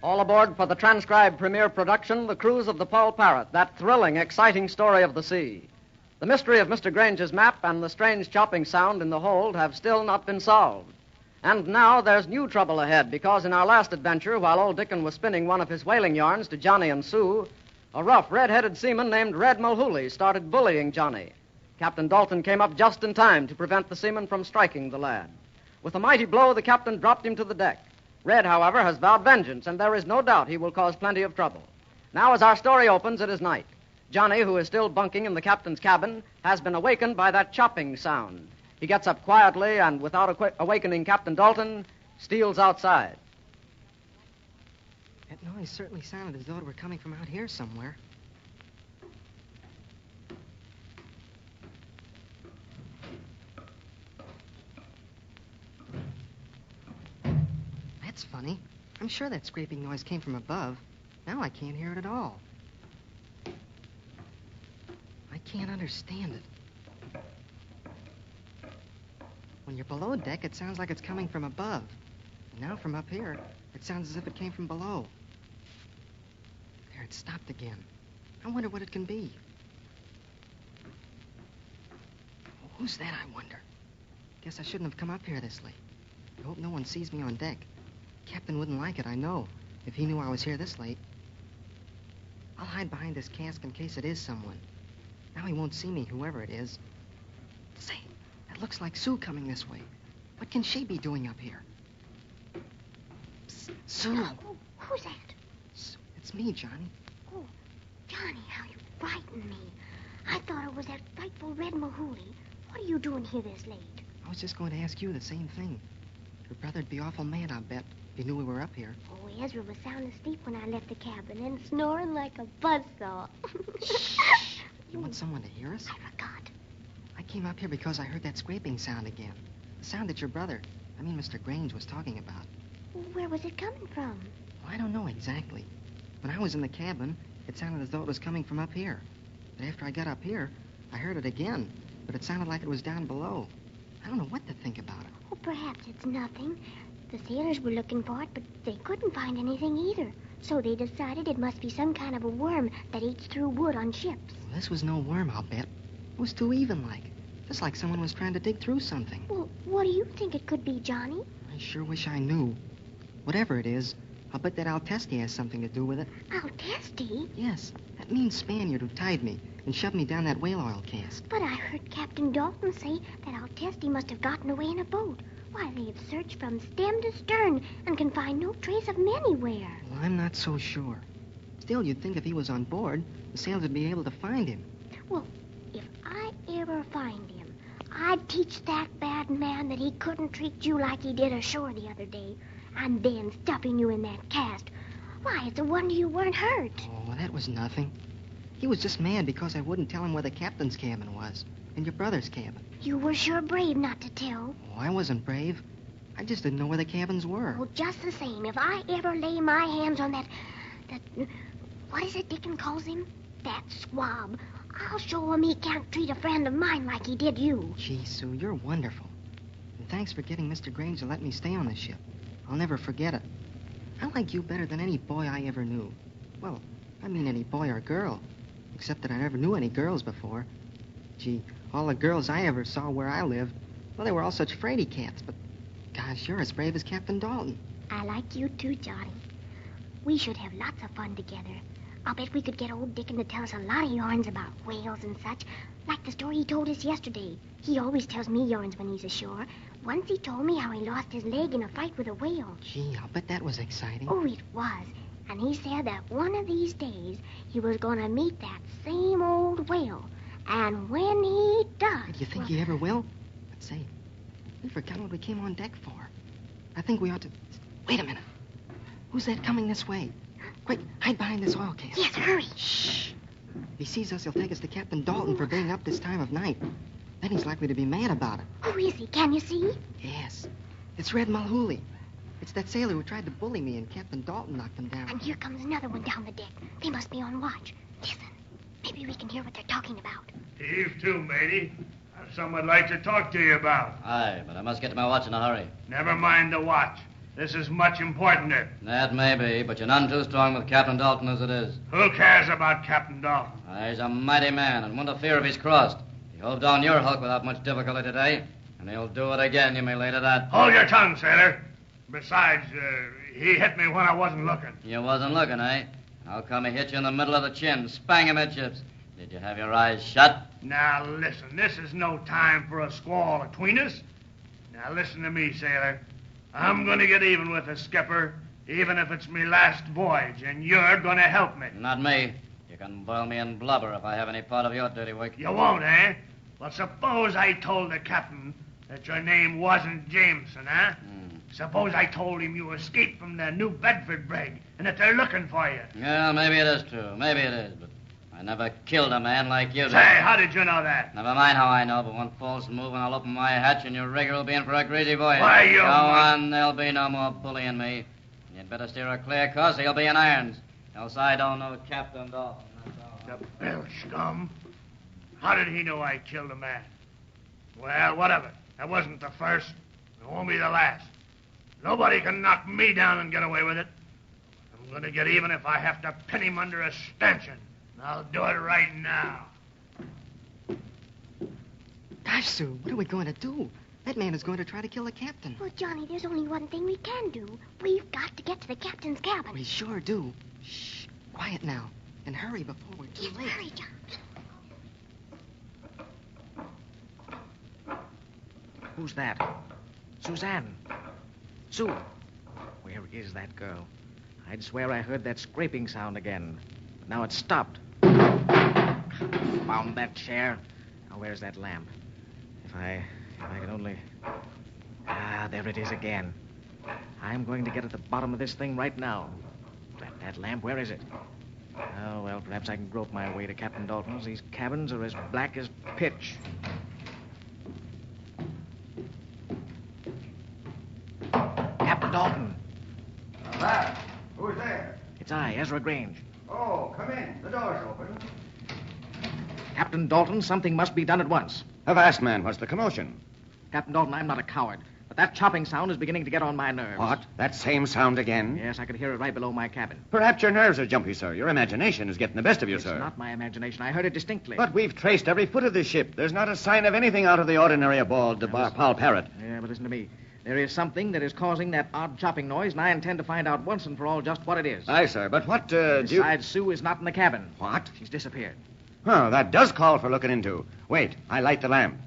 All aboard for the transcribed premiere production, The Cruise of the Poll Parrot, that thrilling, exciting story of the sea. The mystery of Mr. Grange's map and the strange chopping sound in the hold have still not been solved. And now there's new trouble ahead, because in our last adventure, while Old Dickson was spinning one of his whaling yarns to Johnny and Sue, a rough, red-headed seaman named Red Mahooley started bullying Johnny. Captain Dalton came up just in time to prevent the seaman from striking the lad. With a mighty blow, the captain dropped him to the deck. Red, however, has vowed vengeance, and there is no doubt he will cause plenty of trouble. Now, as our story opens, it is night. Johnny, who is still bunking in the captain's cabin, has been awakened by that chopping sound. He gets up quietly and, without awakening Captain Dalton, steals outside. That noise certainly sounded as though it were coming from out here somewhere. That's funny. I'm sure that scraping noise came from above. Now I can't hear it at all. I can't understand it. When you're below deck, it sounds like it's coming from above. And now from up here, it sounds as if it came from below. There, it stopped again. I wonder what it can be. Oh, who's that, I wonder? Guess I shouldn't have come up here this late. I hope no one sees me on deck. Captain wouldn't like it, I know, if he knew I was here this late. I'll hide behind this cask in case it is someone. Now he won't see me, whoever it is. Say, that looks like Sue coming this way. What can she be doing up here? Psst, Sue. Oh, who's that? It's me, Johnny. Oh, Johnny, how you frightened me. I thought it was that frightful Red Mahooley. What are you doing here this late? I was just going to ask you the same thing. Your brother'd be awful mad, I'll bet, if he knew we were up here. Oh, Ezra was sound asleep when I left the cabin and snoring like a buzzsaw. Shh. You want someone to hear us? I forgot. I came up here because I heard that scraping sound again. The sound that your brother, Mr. Grange, was talking about. Where was it coming from? Well, I don't know exactly. When I was in the cabin, it sounded as though it was coming from up here. But after I got up here, I heard it again, but it sounded like it was down below. I don't know what to think about it. Oh, perhaps it's nothing. The sailors were looking for it, but they couldn't find anything either. So they decided it must be some kind of a worm that eats through wood on ships. Well, this was no worm, I'll bet. It was too even-like. Just like someone was trying to dig through something. Well, what do you think it could be, Johnny? I sure wish I knew. Whatever it is, I'll bet that Testi has something to do with it. Testi? Yes, that mean Spaniard who tied me and shoved me down that whale oil cask. But I heard Captain Dalton say that Testi must have gotten away in a boat. Why, they've searched from stem to stern and can find no trace of him anywhere. Well, I'm not so sure. Still, you'd think if he was on board, the sailors would be able to find him. Well, if I ever find him, I'd teach that bad man that he couldn't treat you like he did ashore the other day, and then stuffing you in that cask. Why, it's a wonder you weren't hurt. Oh, well, that was nothing. He was just mad because I wouldn't tell him where the captain's cabin was, and your brother's cabin. You were sure brave not to tell. Oh, I wasn't brave. I just didn't know where the cabins were. Oh, just the same, if I ever lay my hands on that, what is it Dickon calls him? That swab. I'll show him he can't treat a friend of mine like he did you. Gee, Sue, you're wonderful. And thanks for getting Mr. Grange to let me stay on the ship. I'll never forget it. I like you better than any boy I ever knew. Well, I mean any boy or girl. Except that I never knew any girls before. Gee, all the girls I ever saw where I lived, well, they were all such fraidy cats, but gosh, you're as brave as Captain Dalton. I like you too, Johnny. We should have lots of fun together. I'll bet we could get old Dickon to tell us a lot of yarns about whales and such, like the story he told us yesterday. He always tells me yarns when he's ashore. Once he told me how he lost his leg in a fight with a whale. Gee, I'll bet that was exciting. Oh, it was. And he said that one of these days he was going to meet that same old whale. And when he does... Do you think he ever will? But say, we forgot what we came on deck for. I think we ought to... Wait a minute. Who's that coming this way? Quick, hide behind this oil cask. Yes, hurry. Shh. If he sees us, he'll take us to Captain Dalton for being up this time of night. Then he's likely to be mad about it. Who is he? Can you see? Yes. It's Red Mahooley. It's that sailor who tried to bully me and Captain Dalton knocked him down. And here comes another one down the deck. They must be on watch. Listen. Maybe we can hear what they're talking about. Heave to, matey. I've something I'd like to talk to you about. Aye, but I must get to my watch in a hurry. Never mind the watch. This is much importanter. That may be, but you're none too strong with Captain Dalton as it is. Who cares about Captain Dalton? He's a mighty man, and won't interfere if he's crossed. He hove down your hulk without much difficulty today, and he'll do it again, you may lay to that. Hold your tongue, sailor. Besides, he hit me when I wasn't looking. You wasn't looking, eh? How come he hit you in the middle of the chin, spang him chips? Did you have your eyes shut? Now, listen, this is no time for a squall between us. Now, listen to me, sailor. I'm going to get even with the skipper, even if it's me last voyage, and you're going to help me. Not me. You can boil me in blubber if I have any part of your dirty work. You won't, eh? Well, suppose I told the captain that your name wasn't Jameson, huh? Suppose I told him you escaped from the New Bedford brig and that they're looking for you. Yeah, maybe it is true. Maybe it is, but I never killed a man like you did. Say, how did you know that? Never mind how I know, but one false move and I'll open my hatch and your rigger will be in for a greasy voyage. Why, you... Go on, there'll be no more bullying me. You'd better steer a clear course or you'll be in irons. Else I don't know Captain Dalton. The bill scum. How did he know I killed a man? Well, whatever. That wasn't the first. It won't be the last. Nobody can knock me down and get away with it. I'm going to get even if I have to pin him under a stanchion. I'll do it right now. Gosh, Sue, what are we going to do? That man is going to try to kill the captain. Well, Johnny, there's only one thing we can do. We've got to get to the captain's cabin. We sure do. Shh, quiet now. And hurry before we're too late. Hurry, John. Who's that? Suzanne. Sue. Where is that girl? I'd swear I heard that scraping sound again. But now it's stopped. Found that chair. Now, where's that lamp? If I could only... Ah, there it is again. I'm going to get at the bottom of this thing right now. That lamp, where is it? Oh, well, perhaps I can grope my way to Captain Dalton's. These cabins are as black as pitch. Captain Dalton. Who's there? It's I, Ezra Grange. Oh, come in. The door's open. Captain Dalton, something must be done at once. Avast, man. What's the commotion? Captain Dalton, I'm not a coward, but that chopping sound is beginning to get on my nerves. What? That same sound again? Yes, I could hear it right below my cabin. Perhaps your nerves are jumpy, sir. Your imagination is getting the best of you, It's sir. not my imagination. I heard it distinctly. But we've traced every foot of this ship. There's not a sign of anything out of the ordinary aboard the Poll Parrot. Yeah, but listen to me. There is something that is causing that odd chopping noise, and I intend to find out once and for all just what it is. Aye, sir, but what, Besides, Sue is not in the cabin. What? She's disappeared. Oh, that does call for looking into. Wait, I light the lamp.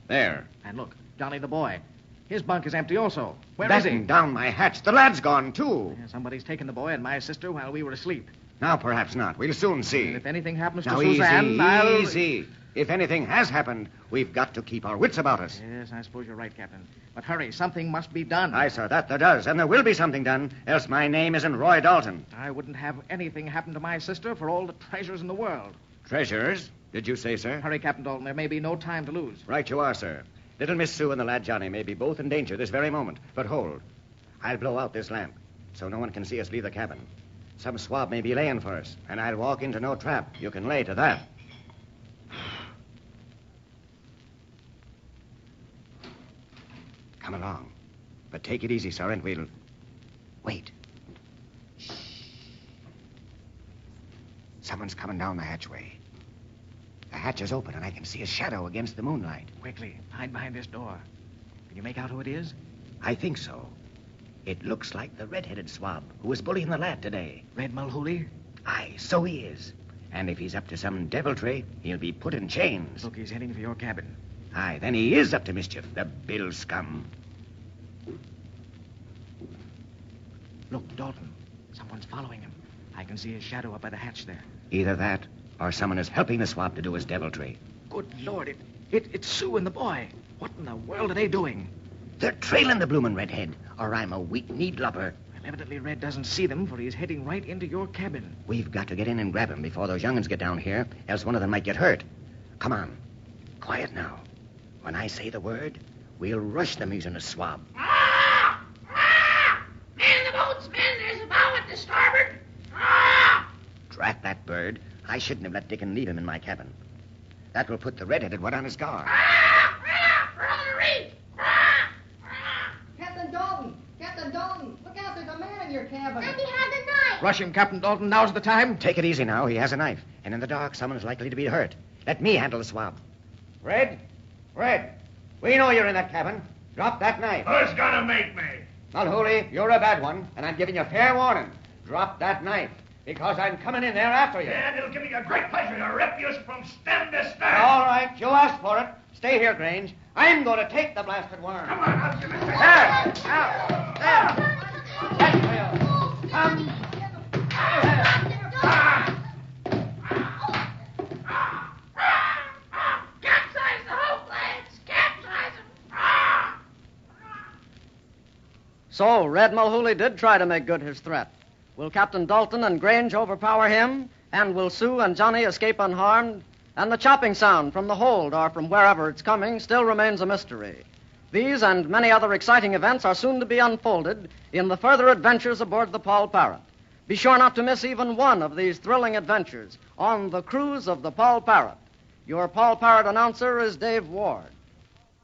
There. And look, Johnny the boy. His bunk is empty also. Where is he? Batten down my hatch. The lad's gone, too. Yeah, somebody's taken the boy and my sister while we were asleep. Now, perhaps not. We'll soon see. And if anything happens to Now, Suzanne, I'll... easy. If anything has happened, we've got to keep our wits about us. Yes, I suppose you're right, Captain. But hurry, something must be done. Aye, sir, that there does. And there will be something done, else my name isn't Roy Dalton. I wouldn't have anything happen to my sister for all the treasures in the world. Treasures? Did you say, sir? Hurry, Captain Dalton. There may be no time to lose. Right you are, sir. Little Miss Sue and the lad Johnny may be both in danger this very moment. But hold. I'll blow out this lamp so no one can see us leave the cabin. Some swab may be laying for us, and I'll walk into no trap. You can lay to that. Come along. But take it easy, sir, and we'll... Wait. Shh. Someone's coming down the hatchway. The hatch is open, and I can see a shadow against the moonlight. Quickly, hide behind this door. Can you make out who it is? I think so. It looks like the red-headed swab who was bullying the lad today. Red Mahooley? Aye, so he is. And if he's up to some deviltry, he'll be put in chains. Look, he's heading for your cabin. Aye, then he is up to mischief, the bill scum. Look, Dalton. Someone's following him. I can see his shadow up by the hatch there. Either that, or someone is helping the swab to do his deviltry. Good Lord, it's Sue and the boy. What in the world are they doing? They're trailing the bloomin' redhead, or I'm a weak-kneed lubber. Well, evidently Red doesn't see them, for he's heading right into your cabin. We've got to get in and grab him before those young'uns get down here, else one of them might get hurt. Come on. Quiet now. When I say the word, we'll rush the mutinous swab. Ah! Ah! Man the boats, men! There's a bow at the starboard! Ah! Drat that bird. I shouldn't have let Dickon leave him in my cabin. That will put the red-headed one on his guard. Ah! Rush him, Captain Dalton. Now's the time. Take it easy now. He has a knife. And in the dark, someone's likely to be hurt. Let me handle the swab. Red? Red, we know you're in that cabin. Drop that knife. Who's gonna make me? Mahooley, you're a bad one, and I'm giving you fair warning. Drop that knife, because I'm coming in there after you. And it'll give me a great pleasure to rip you from stem to stern. All right, you asked for it. Stay here, Grange. I'm going to take the blasted worm. Come on, I'll give it to you. There! Now! There! That's for you. Come! Capsize the whole lads! Capsize them! So, Red Mahooley did try to make good his threat. Will Captain Dalton and Grange overpower him? And will Sue and Johnny escape unharmed? And the chopping sound from the hold or from wherever it's coming still remains a mystery. These and many other exciting events are soon to be unfolded in the further adventures aboard the Poll Parrot. Be sure not to miss even one of these thrilling adventures on the cruise of the Poll Parrot. Your Poll Parrot announcer is Dave Ward.